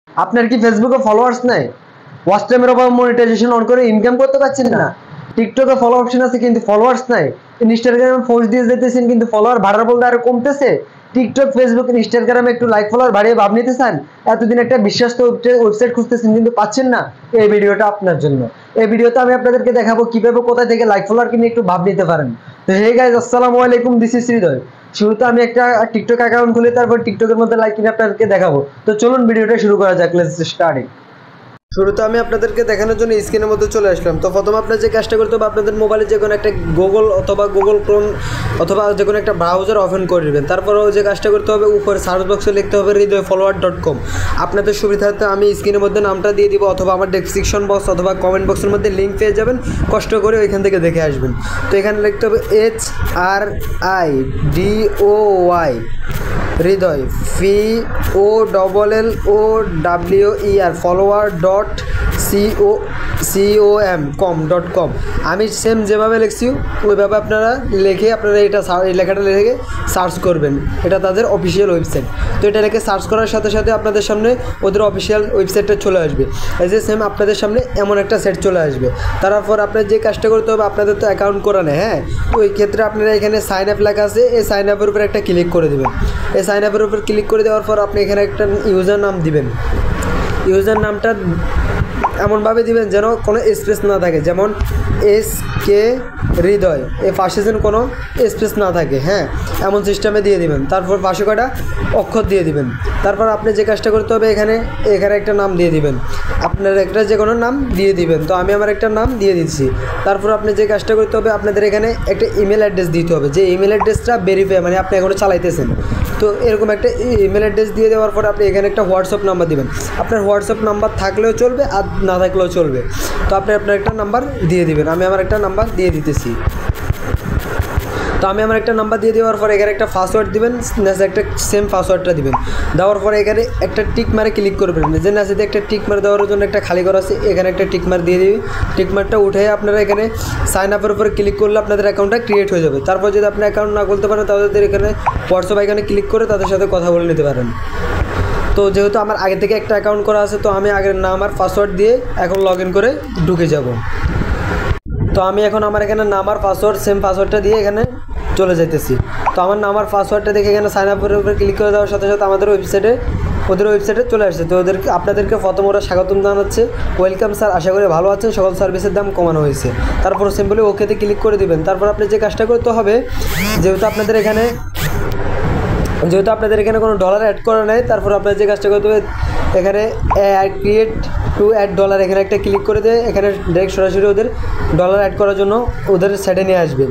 আপনার কি ফেসবুকে ফলোয়ার্স নাই? ওয়াচ টাইমের অভাবে মনিটাইজেশন অন করে ইনকাম করতে পারছেন না? টিকটকে ফলো অপশন আছে কিন্তু ফলোয়ার্স নাই। ইনস্টাগ্রামে পোস্ট দিয়ে যেতেছেন কিন্তু ফলোয়ার বাড়ার বলতে আরো কমতেছে। টিকটক, ফেসবুক, ইনস্টাগ্রামে একটু লাইক ফলোয়ার বাড়িয়ে ভাব নিতে চান, এতদিন একটা বিশ্বস্ত ওয়েবসাইট খুঁজতেছেন কিন্তু পাচ্ছেন না, এই ভিডিওটা আপনার জন্য। এই ভিডিওতে আমি আপনাদেরকে দেখাবো কিভাবে কোথা থেকে লাইক ফলোয়ার কিনে একটু ভাব নিতে পারেন। তো হে গাইস, আসসালামু আলাইকুম, দিস ইজ হৃদয়। শুরুতে আমি একটা টিকটক অ্যাকাউন্ট খুলে তারপর টিকটকের মধ্যে লাইক কিনে আপনাদেরকে দেখাবো। তো চলুন ভিডিওটা শুরু করা যাক, লেটস স্টার্ট। শুরুতে আমি আপনাদেরকে দেখানোর জন্য স্ক্রিনের মধ্যে চলে আসলাম। তো প্রথমে আপনার যে কাজটা করতে হবে, আপনাদের মোবাইলে যে কোনো একটা গুগল অথবা গুগল ক্রোম অথবা যে কোনো একটা ব্রাউজার ওপেন করে নেবেন। তারপরেও যে কাজটা করতে হবে, উপরে সার্চ বক্সে লিখতে হবে হৃদয়follower.com। আপনাদের সুবিধার্থে আমি স্ক্রিনের মধ্যে নামটা দিয়ে দিব, অথবা আমার ডেসক্রিপশন বক্স অথবা কমেন্ট বক্সের মধ্যে লিঙ্ক পেয়ে যাবেন, কষ্ট করে ওইখান থেকে দেখে আসবেন। তো এখানে লিখতে হবে HRIDOY হৃদয় FOLLOWER follower.com। আমি সেম যেভাবে লিখছি ওইভাবে আপনারা লিখে এই লেখাটা লিখে সার্চ করবেন। এটা তাদের অফিসিয়াল ওয়েবসাইট। তো এটা লিখে সার্চ করার সাথে সাথে আপনাদের সামনে ওদের অফিসিয়াল ওয়েবসাইটটা চলে আসবে। এই যে সেম আপনাদের সামনে এমন একটা সেট চলে আসবে। তারপর আপনার যে কাজটা করতে হবে, আপনাদের তো অ্যাকাউন্ট করা নেই, হ্যাঁ, তো ওই ক্ষেত্রে আপনারা এখানে সাইন আপ লেখা আছে, এই সাইন আপের উপর একটা ক্লিক করে দেবেন। এই সাইন আপের উপর ক্লিক করে দেওয়ার পর আপনি এখানে একটা ইউজার নাম দিবেন। ইউজার নামটা এমনভাবে দিবেন যেন কোনো স্পেস না থাকে, যেমন SK হৃদয়, এই পাশে যেন কোনো স্পেস না থাকে, হ্যাঁ, এমন সিস্টেমে দিয়ে দিবেন। তারপর পাশে কটা অক্ষর দিয়ে দিবেন। তারপর আপনি যে কাজটা করতে হবে, এখানে একটা নাম দিয়ে দিবেন, আপনার একটা যে কোনো নাম দিয়ে দিবেন। তো আমি আমার একটা নাম দিয়ে দিচ্ছি। তারপর আপনি যে কাজটা করতে হবে, আপনাদের এখানে একটা ইমেল অ্যাড্রেস দিতে হবে, যে ইমেল অ্যাড্রেসটা ভেরিফাই, মানে আপনি এখনও চালাইতেছেন। তো এরকম একটা ইমেল অ্যাড্রেস দিয়ে দেওয়ার পর আপনি এখানে একটা হোয়াটসঅ্যাপ নাম্বার দিবেন। আপনার হোয়াটসঅ্যাপ নাম্বার থাকলেও চলবে আর না থাকলেও চলবে। তো আপনি আপনার একটা নাম্বার দিয়ে দিবেন। আমি আমার একটা নাম্বার দিয়ে দিতেছি। তো আমি আমার একটা নাম্বার দিয়ে দেওয়ার পর এখানে একটা পাসওয়ার্ড দিবেন, একটা সেম পাসওয়ার্ডটা দিবেন। দেওয়ার পরে এখানে একটা টিক মারে ক্লিক করবেন, যে না যদি একটা টিক মার দেওয়ার জন্য একটা খালি করা আছে, এখানে একটা টিক মার দিয়ে দিবি। টিক মারটা উঠে আপনারা এখানে সাইন আপের উপরে ক্লিক করলে আপনাদের অ্যাকাউন্টটা ক্রিয়েট হয়ে যাবে। তারপর যদি আপনি অ্যাকাউন্ট না খুলতে পারেন, তাদের এখানে হোয়াটসঅ্যাপ আইকনে ক্লিক করে তাদের সাথে কথা বলে নিতে পারেন। তো যেহেতু আমার আগে থেকে একটা অ্যাকাউন্ট করা আছে, তো আমি আগের নাম আর পাসওয়ার্ড দিয়ে এখন লগ ইন করে ঢুকে যাব। তো আমি এখন আমার এখানে নাম আর পাসওয়ার্ড সেম পাসওয়ার্ডটা দিয়ে এখানে চলে যাইতেছি। তো আমার নাম আর পাসওয়ার্ডটা দেখে এখানে সাইন আপের উপরে ক্লিক করে দেওয়ার সাথে সাথে ওদের ওয়েবসাইটে চলে আসছে। তো আপনাদেরকে প্রথম ওরা স্বাগতম জানাচ্ছে, ওয়েলকাম স্যার, আশা করি ভালো আছেন, সকল সার্ভিসের দাম কমানো হয়েছে। তারপর সিম্পলি ওকেতে ক্লিক করে দিবেন। তারপর আপনি যে কাজটা করতে হবে, যেহেতু আপনাদের এখানে কোনো ডলার অ্যাড করা নাই, তারপর আপনার যে কাজটা করতে হবে, এখানে ক্রিয়েট টু অ্যাড ডলার এখানে একটা ক্লিক করে দিয়ে এখানে ডাইরেক্ট সরাসরি ওদের ডলার অ্যাড করার জন্য ওদের সাইডে নিয়ে আসবে।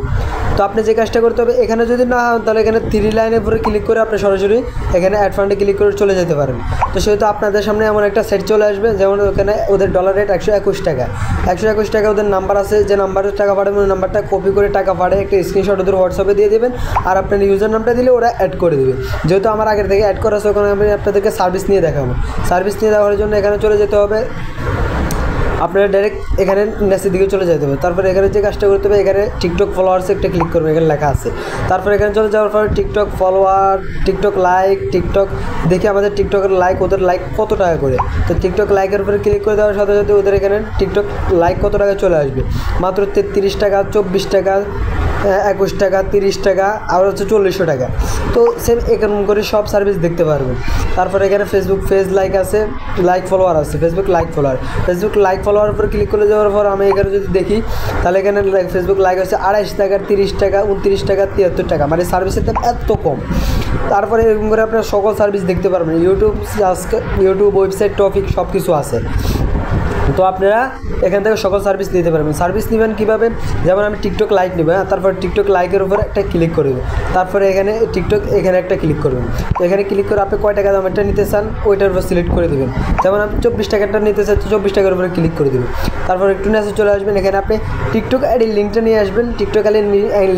তো আপনি যে কাজটা করতে হবে, এখানে যদি না হয় তাহলে এখানে 3 লাইনের উপরে ক্লিক করে আপনি সরাসরি এখানে অ্যাড ফান্ডে ক্লিক করে চলে যেতে পারেন। তো সেহেতু আপনাদের সামনে এমন একটা সেট চলে আসবে, যেমন ওখানে ওদের ডলার রেট 121 টাকা। 121 টাকা ওদের নাম্বার আছে, যে নাম্বারে টাকা পাঠাবেন ওই নাম্বারটা কপি করে টাকা পাঠিয়ে একটা স্ক্রিনশট ওদের হোয়াটসঅ্যাপে দিয়ে দেবেন, আর আপনার ইউজার নামটা দিলে ওরা অ্যাড করে দেবে। যেহেতু আমার আগের থেকে অ্যাড করা আছে, ওখানে আমি আপনাদেরকে সার্ভিস নিয়ে দেখাবো। সার্ভিস নিয়ে দেওয়ার জন্য এখানে চলে যেতে হবে, আপনারা ডাইরেক্ট এখানে নেক্সটের দিকে চলে যেতে হবে। তারপরে এখানে যে কাজটা করতে হবে, এখানে টিকটক ফলোয়ার্সে একটা ক্লিক করবেন, এখানে লেখা আছে। তারপর এখানে চলে যাওয়ার পরে TikTok follower, TikTok like, TikTok দেখি আমাদের টিকটকের লাইক, ওদের লাইক কত টাকা করে। তো টিকটক লাইকের উপরে ক্লিক করে দেওয়ার সাথে সাথে ওদের এখানে টিকটক লাইক কত টাকা চলে আসবে, মাত্র 33 টাকা, 24 টাকা, 21 টাকা, 30 টাকা, আর হচ্ছে 40 টাকা। তো সেম এরকম করে সব সার্ভিস দেখতে পারবেন। তারপরে এখানে ফেসবুক পেজ লাইক আছে, লাইক ফলোয়ার আছে, ফেসবুক লাইক ফলোয়ার উপরে ক্লিক করে দেওয়ার পর আমি এখানে যদি দেখি, তাহলে এখানে ফেসবুক লাইক হচ্ছে 28 টাকা, 30 টাকা, 29 টাকা, 73 টাকা, মানে সার্ভিসের দাম এত কম। তারপরে এরকম করে আপনার সকল সার্ভিস দেখতে পারবেন। ইউটিউব ওয়েবসাইট টপিক সব কিছু আছে। তো আপনারা এখান থেকে সকল সার্ভিস নিতে পারবেন। সার্ভিস নেবেন কীভাবে, যেমন আমি টিকটক লাইক নেব, তারপর টিকটক লাইকের উপর একটা ক্লিক করব, তারপরে এখানে টিকটক এখানে একটা ক্লিক করবেন। তো এখানে ক্লিক করে আপনি কয় টাকা দামেরটা নিতে চান ওইটার উপর সিলেক্ট করে দেবেন। যেমন আপনি 24 টাকাটা নিতে চান, 24 টাকার উপরে ক্লিক করে দেবেন। তারপর একটু নিচে চলে আসবেন, এখানে আপনি টিকটক আইডির লিঙ্কটা নিয়ে আসবেন, টিকটক আইডির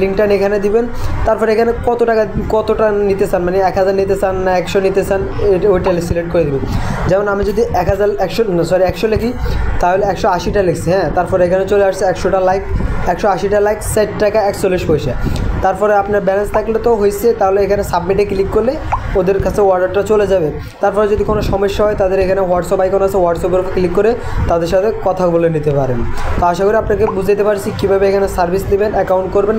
লিঙ্কটা এখানে দিবেন। তারপর এখানে কতটা নিতে চান, মানে 1000 নিতে চান না 100 নিতে চান, ওইটা সিলেক্ট করে দেবেন। যেমন আমি যদি 100 লিখি, তাহলে 180টা লিখছি, হ্যাঁ। তারপরে এখানে চলে আসছে 180টা লাইক 60 টাকা 41 পয়সা। তারপরে আপনার ব্যালেন্স থাকলে তো হয়েছে, তাহলে এখানে সাবমিটে ক্লিক করলে ওদের কাছে অর্ডারটা চলে যাবে। তারপরে যদি কোনো সমস্যা হয় তাদের এখানে হোয়াটসঅ্যাপ আইকন আছে, হোয়াটসঅ্যাপের উপর ক্লিক করে তাদের সাথে কথা বলে নিতে পারেন। তো আশা করি আপনাকে বুঝাতে পারছি কীভাবে এখানে সার্ভিস নেবেন, অ্যাকাউন্ট করবেন,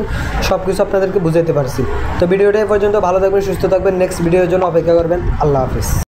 সব কিছু আপনাদেরকে বুঝাতে পারছি। তো ভিডিওটা এ পর্যন্ত, ভালো থাকবেন, সুস্থ থাকবেন, নেক্সট ভিডিওর জন্য অপেক্ষা করবেন। আল্লাহ হাফিজ।